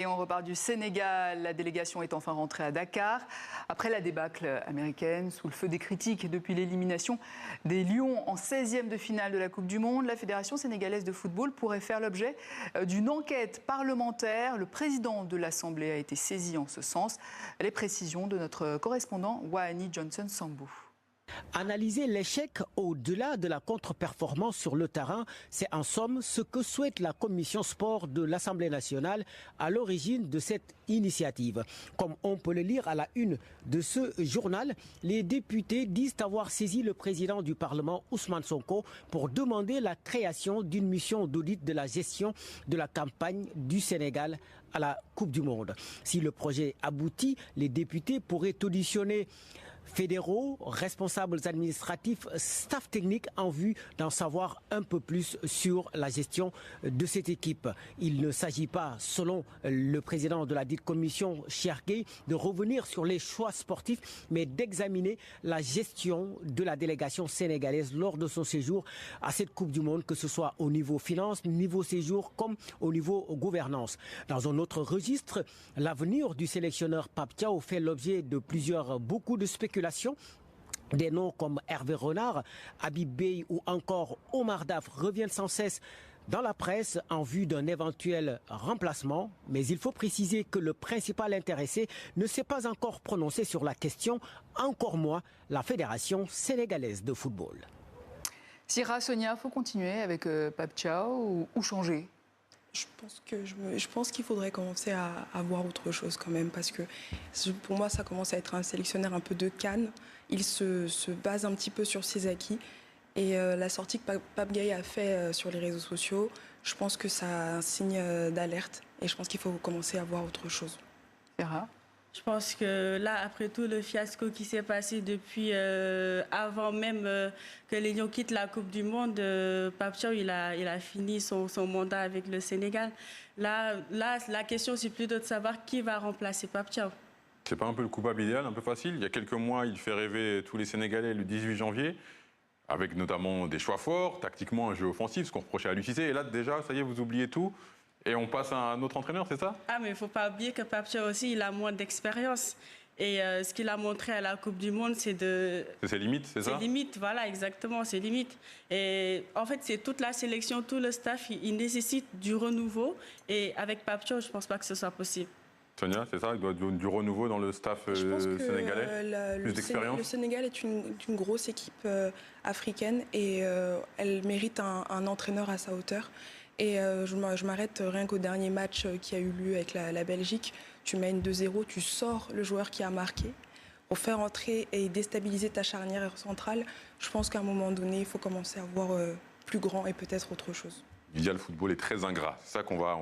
Et on repart du Sénégal. La délégation est enfin rentrée à Dakar. Après la débâcle américaine, sous le feu des critiques depuis l'élimination des Lions en 16e de finale de la Coupe du Monde, la Fédération sénégalaise de football pourrait faire l'objet d'une enquête parlementaire. Le président de l'Assemblée a été saisi en ce sens. Les précisions de notre correspondant Wahani Johnson-Sambou. Analyser l'échec au-delà de la contre-performance sur le terrain, c'est en somme ce que souhaite la commission sport de l'Assemblée nationale à l'origine de cette initiative. Comme on peut le lire à la une de ce journal, les députés disent avoir saisi le président du Parlement, Ousmane Sonko, pour demander la création d'une mission d'audit de la gestion de la campagne du Sénégal à la Coupe du Monde. Si le projet aboutit, les députés pourraient auditionner fédéraux, responsables administratifs, staff technique en vue d'en savoir un peu plus sur la gestion de cette équipe. Il ne s'agit pas, selon le président de la dite commission, Cheikh Gueye, de revenir sur les choix sportifs, mais d'examiner la gestion de la délégation sénégalaise lors de son séjour à cette Coupe du Monde, que ce soit au niveau finance, niveau séjour, comme au niveau gouvernance. Dans un autre registre, l'avenir du sélectionneur Pape Thiaw fait l'objet de beaucoup de spéculations. Des noms comme Hervé Renard, Habib Beye ou encore Omar Daf reviennent sans cesse dans la presse en vue d'un éventuel remplacement. Mais il faut préciser que le principal intéressé ne s'est pas encore prononcé sur la question, encore moins la Fédération sénégalaise de football. Syrah, Sonia, il faut continuer avec Pape Thiaw ou changer ? Je pense qu'il faudrait commencer à voir autre chose quand même, parce que pour moi ça commence à être un sélectionneur un peu de Cannes. Il se base un petit peu sur ses acquis, et la sortie que Pape Gueye a fait sur les réseaux sociaux, je pense que c'est un signe d'alerte, et je pense qu'il faut commencer à voir autre chose. Syrah ? Je pense que là, après tout le fiasco qui s'est passé depuis avant même que les Lions quittent la Coupe du Monde, Pape Thiaw, il a fini son mandat avec le Sénégal. Là, la question, c'est plutôt de savoir qui va remplacer Pape Thiaw. C'est pas un peu le coupable idéal, un peu facile? Il y a quelques mois, il fait rêver tous les Sénégalais le 18 janvier, avec notamment des choix forts, tactiquement un jeu offensif, ce qu'on reprochait à l'UCC. Et là, déjà, ça y est, vous oubliez tout. Et on passe à un autre entraîneur, c'est ça? Ah, mais il ne faut pas oublier que Pape Thiaw aussi, il a moins d'expérience. Et ce qu'il a montré à la Coupe du Monde, c'est de... C'est ses limites, c'est ça? Ses limites, voilà, exactement, ses limites. Et en fait, c'est toute la sélection, tout le staff, il nécessite du renouveau. Et avec Pape Thiaw, je ne pense pas que ce soit possible. Sonia, c'est ça? Il doit du renouveau dans le staff sénégalais? Plus d'expérience? Le Sénégal est une grosse équipe africaine, et elle mérite un entraîneur à sa hauteur. Et je m'arrête rien qu'au dernier match qui a eu lieu avec la Belgique. Tu mènes 2-0, tu sors le joueur qui a marqué. Pour faire entrer et déstabiliser ta charnière centrale, je pense qu'à un moment donné, il faut commencer à voir plus grand et peut-être autre chose. Lydia, le football est très ingrat. C'est ça qu'on va